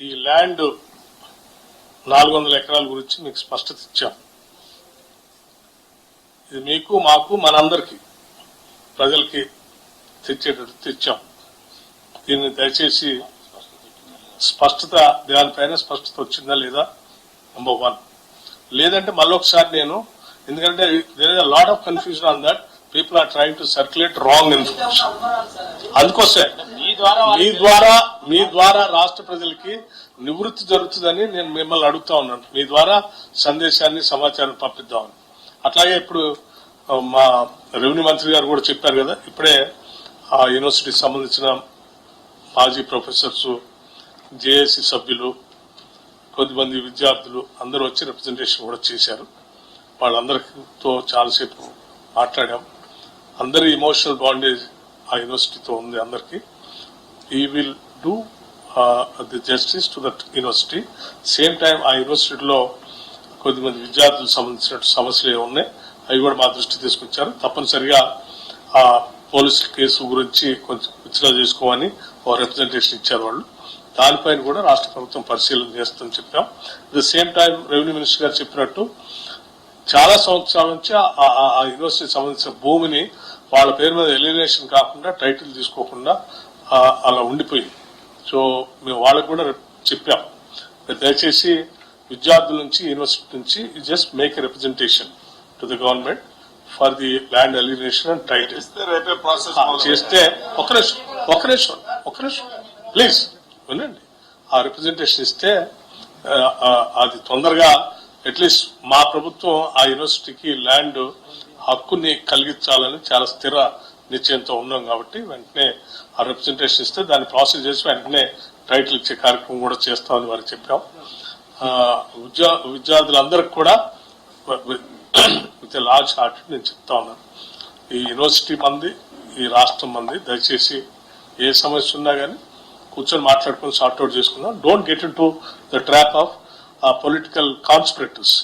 ఈ ల్యాండ్ 400 ఎకరాల గురించి మీకు స్పష్టత ఇచ్చాం. ఇది మీకు మాకు మనందరికీ ప్రజలకి తెచ్చేటట్టు తెచ్చాం. దీన్ని దయచేసి స్పష్టత దానిపైన స్పష్టత వచ్చిందా లేదా నంబర్ 1. లేదంటే మళ్ళొకసారి నేను, ఎందుకంటే there is a lot of confusion on that, people are trying to circulate wrong information. అందుకోసే మీ ద్వారా రాష్ట్ర ప్రజలకి నివృత్తి జరుగుతుందని నేను మిమ్మల్ని అడుగుతా ఉన్నాను. మీ ద్వారా సందేశాన్ని సమాచారం పంపిద్దామని. అట్లాగే ఇప్పుడు మా రెవెన్యూ మంత్రి గారు కూడా చెప్పారు కదా, ఇప్పుడే ఆ యూనివర్సిటీకి సంబంధించిన మాజీ ప్రొఫెసర్స్, జేఏసీ సభ్యులు, కొద్దిమంది విద్యార్థులు అందరూ వచ్చి రిప్రజెంటేషన్ కూడా చేశారు. వాళ్ళందరితో చాలాసేపు మాట్లాడాం. అందరి ఇమోషనల్ బాండేజ్ ఆ యూనివర్సిటీతో ఉంది అందరికీ. ఈ will do the justice to that university. Same time ఆ యూనివర్సిటీలో కొద్దిమంది విద్యార్థులకు సంబంధించిన సమస్యలు ఉన్నాయి, అవి కూడా మా దృష్టి తీసుకొచ్చారు. తప్పనిసరిగా ఆ పోలీసు కేసు గురించి కొంచెం విత్డ్రా చేసుకోమని ఒక రిప్రజెంటేషన్ ఇచ్చారు వాళ్ళు. దానిపైన కూడా రాష్ట్ర ప్రభుత్వం పరిశీలన చేస్తుందని చెప్పాం. At the same time revenue minister గారు చెప్పినట్టు చాలా సంవత్సరాల నుంచి ఆ యూనివర్సిటీకి సంబంధించిన భూమిని వాళ్ళ పేరు మీద ఎలిమినేషన్ కాకుండా టైటిల్ తీసుకోకుండా అలా ఉండిపోయింది. సో మేము వాళ్ళకు కూడా చెప్పాం, దయచేసి విద్యార్థుల నుంచి యూనివర్సిటీ నుంచి just make a representation to the government for the land elimination and title చేస్తే ఒక నిమిషం ప్లీజ్ వినండి. ఆ రిప్రజెంటేషన్ ఇస్తే అది తొందరగా అట్లీస్ట్ మా ప్రభుత్వం ఆ యూనివర్సిటీకి ల్యాండ్ హక్కుని కలిగించాలని చాలా స్థిర నిశ్చయంతో ఉన్నాం కాబట్టి వెంటనే ఆ రిప్రజెంటేషన్ ఇస్తే దాన్ని ప్రాసెస్ చేసి వెంటనే టైటిల్ ఇచ్చే కార్యక్రమం కూడా చేస్తామని వారికి చెప్పాం. విద్యార్థులందరికీ కూడా విత్ లార్జ్ హార్ట్ నేను చెప్తా ఉన్నాను, ఈ యూనివర్సిటీ మంది, ఈ రాష్ట్రం మంది, దయచేసి ఏ సమస్య ఉన్నా కానీ కూర్చొని మాట్లాడుకుని సార్ట్అవుట్ చేసుకుందాం. Don't get into the trap of political కాన్స్పిరటర్స్.